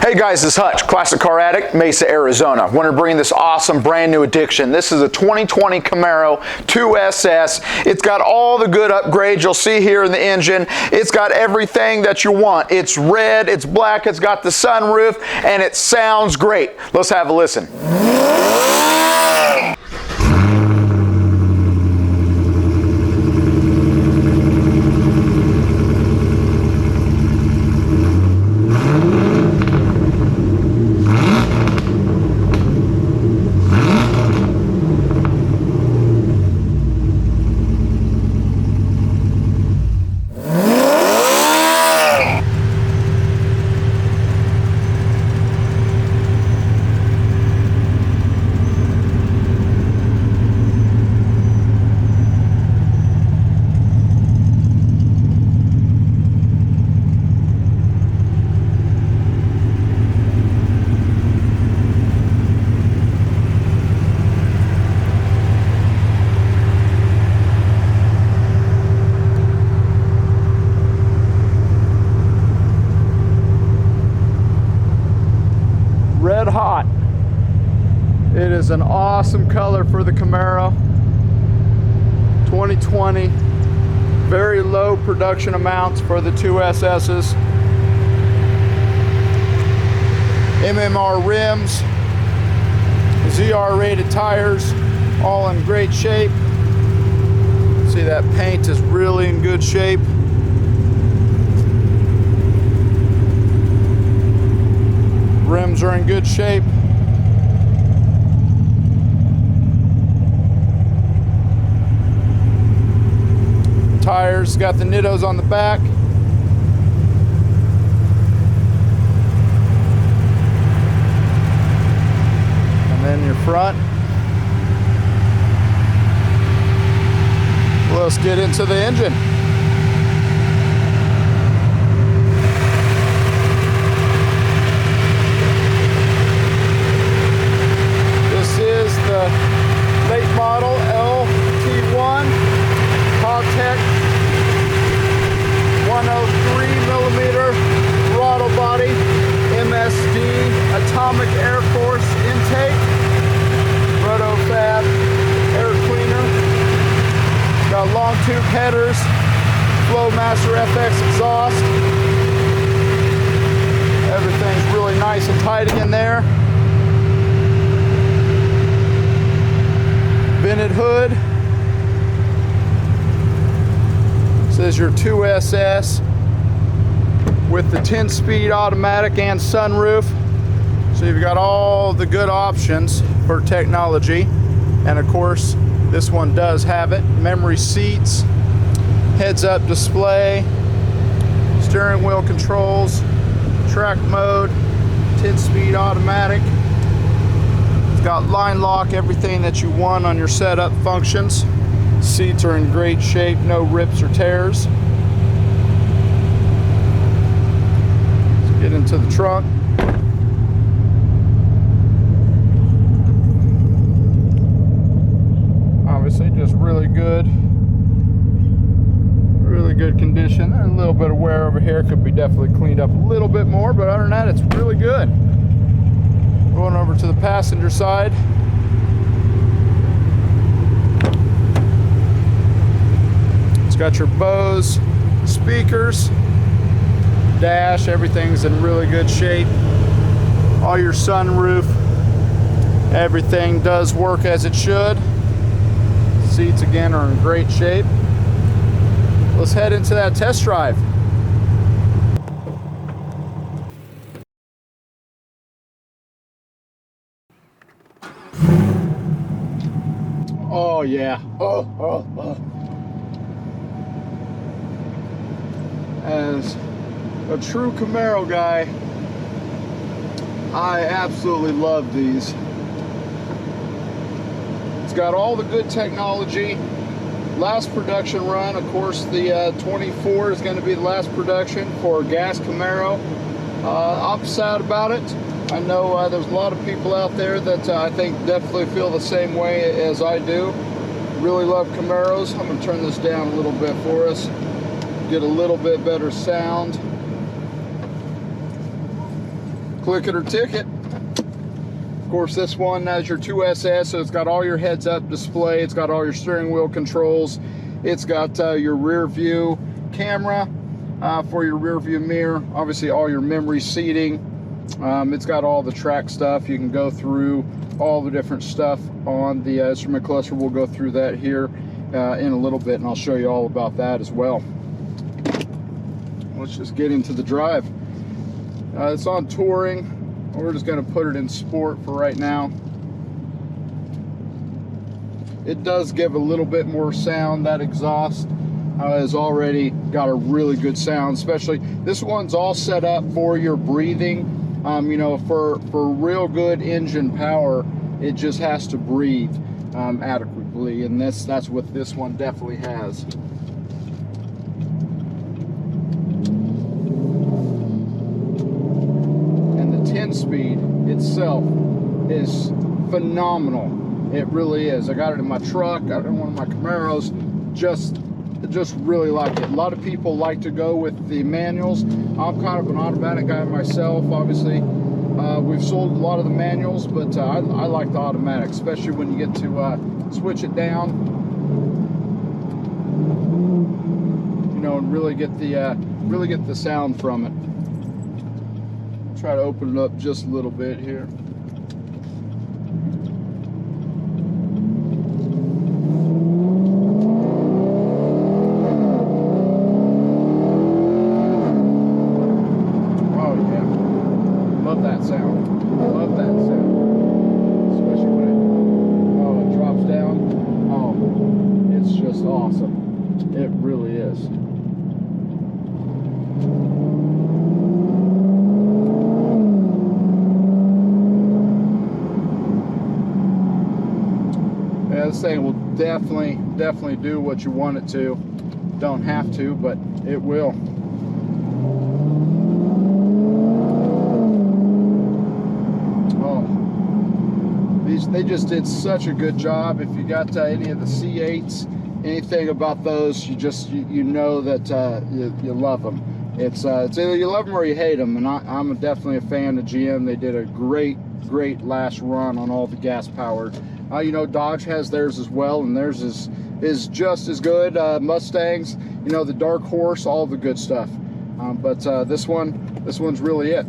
Hey guys, it's Hutch, Classic Car Addict, Mesa, Arizona. Want to bring this awesome brand new addition. This is a 2020 Camaro 2SS. It's got all the good upgrades you'll see here in the engine. It's got everything that you want. It's red, it's black, it's got the sunroof, and it sounds great. Let's have a listen. Red hot. It is an awesome color for the Camaro. 2020. Very low production amounts for the 2SSs. MMR rims, ZR rated tires, all in great shape. See, that paint is really in good shape. Rims are in good shape. Tires, got the Nittos on the back. And then your front. Let's get into the engine. Late model LT1 Hogtech 103mm throttle body, MSD atomic air force intake, Rotofab air cleaner. Got Longtube headers, Flowmaster FX exhaust. Everything's really nice and tidy in there. Vented hood. This is your 2SS with the 10-speed automatic and sunroof. So you've got all the good options for technology. And of course, this one does have it. Memory seats, heads-up display, steering wheel controls, track mode, 10-speed automatic. Got line lock, everything that you want on your setup functions. Seats are in great shape, no rips or tears. Let's get into the trunk. Obviously just really good condition. There's a little bit of wear over here, could be definitely cleaned up a little bit more, but other than that, it's really good. Going over to the passenger side. It's got your Bose speakers, dash, everything's in really good shape. All your sunroof, everything does work as it should. Seats again are in great shape. Let's head into that test drive. Oh yeah. As a true Camaro guy, I absolutely love these. It's got all the good technology. Last production run, of course, the 24 is going to be the last production for gas Camaro. I'm sad about it. I know there's a lot of people out there that I think definitely feel the same way as I do. Really love Camaros. I'm going to turn this down a little bit for us. Get a little bit better sound. click it or ticket. Of course, this one has your 2SS, so it's got all your heads-up display. It's got all your steering wheel controls. It's got your rear view camera for your rear view mirror. Obviously, all your memory seating. It's got all the track stuff. You can go through all the different stuff on the instrument cluster. We'll go through that here in a little bit, and I'll show you all about that as well. Let's just get into the drive. It's on touring. We're just going to put it in sport for right now. It does give a little bit more sound. That exhaust has already got a really good sound, especially this one's all set up for your breathing. You know, for real good engine power, it just has to breathe adequately, and that's what this one definitely has. Speed itself is phenomenal. It really is. I got it in my truck, got it in one of my Camaros. Just really like it. A lot of people like to go with the manuals. I'm kind of an automatic guy myself. Obviously, we've sold a lot of the manuals, but I like the automatic, especially when you get to switch it down, you know, and really get the sound from it. Try to open it up just a little bit here. Oh yeah, love that sound. Love that sound, especially when it drops down. Oh, it's just awesome. It really is. This thing will definitely do what you want it to. Don't have to, but it will. Oh, they just did such a good job. If you got any of the C8s, anything about those, you know that you love them. It's either you love them or you hate them, and I'm definitely a fan of GM. They did a great last run on all the gas powered. You know, Dodge has theirs as well, and theirs is just as good. Mustangs, you know, the Dark Horse, all the good stuff. But this one's really it.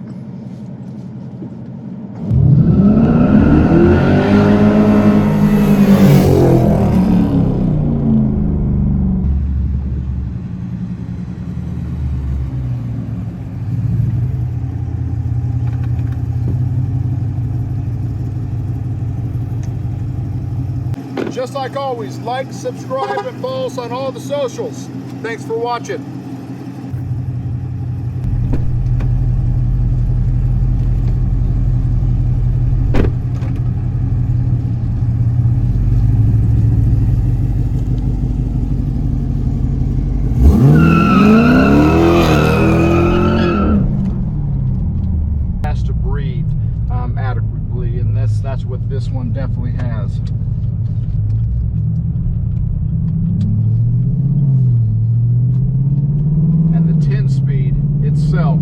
Just like always, like, subscribe, and follow us on all the socials. Thanks for watching. Has to breathe adequately, and that's what this one definitely has. Itself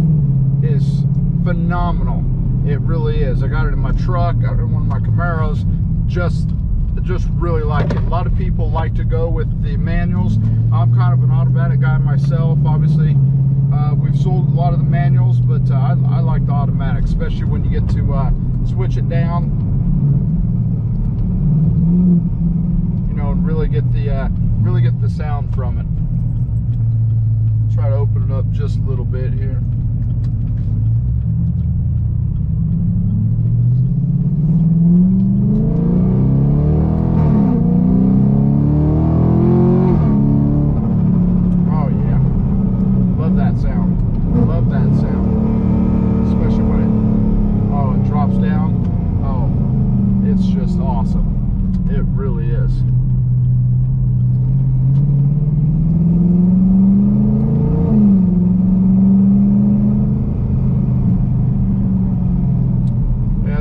is phenomenal. It really is. I got it in my truck, got it in one of my Camaros. Just really like it. A lot of people like to go with the manuals. I'm kind of an automatic guy myself. Obviously, we've sold a lot of the manuals, but I like the automatic, especially when you get to switch it down, you know, and really get the sound from it. Try to open it up just a little bit here. Oh yeah, love that sound. Love that sound, especially when it drops down. Oh, it's just awesome. It really is.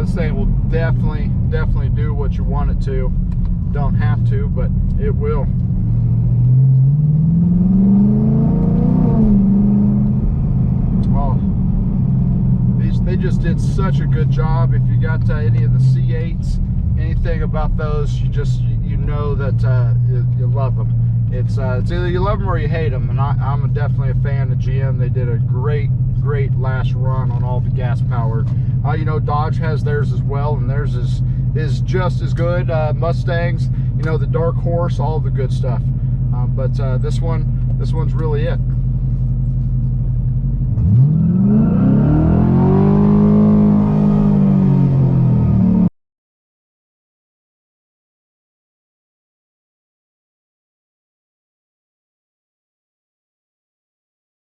This thing will definitely do what you want it to. Don't have to, but it will. Oh, just did such a good job. If you got any of the C8s, anything about those, you know that you love them. It's either you love them or you hate them, and I'm definitely a fan of GM. They did a great last run on all the gas powered. You know, Dodge has theirs as well, and theirs is just as good. Mustangs, you know, the Dark Horse, all the good stuff. But this one's really it.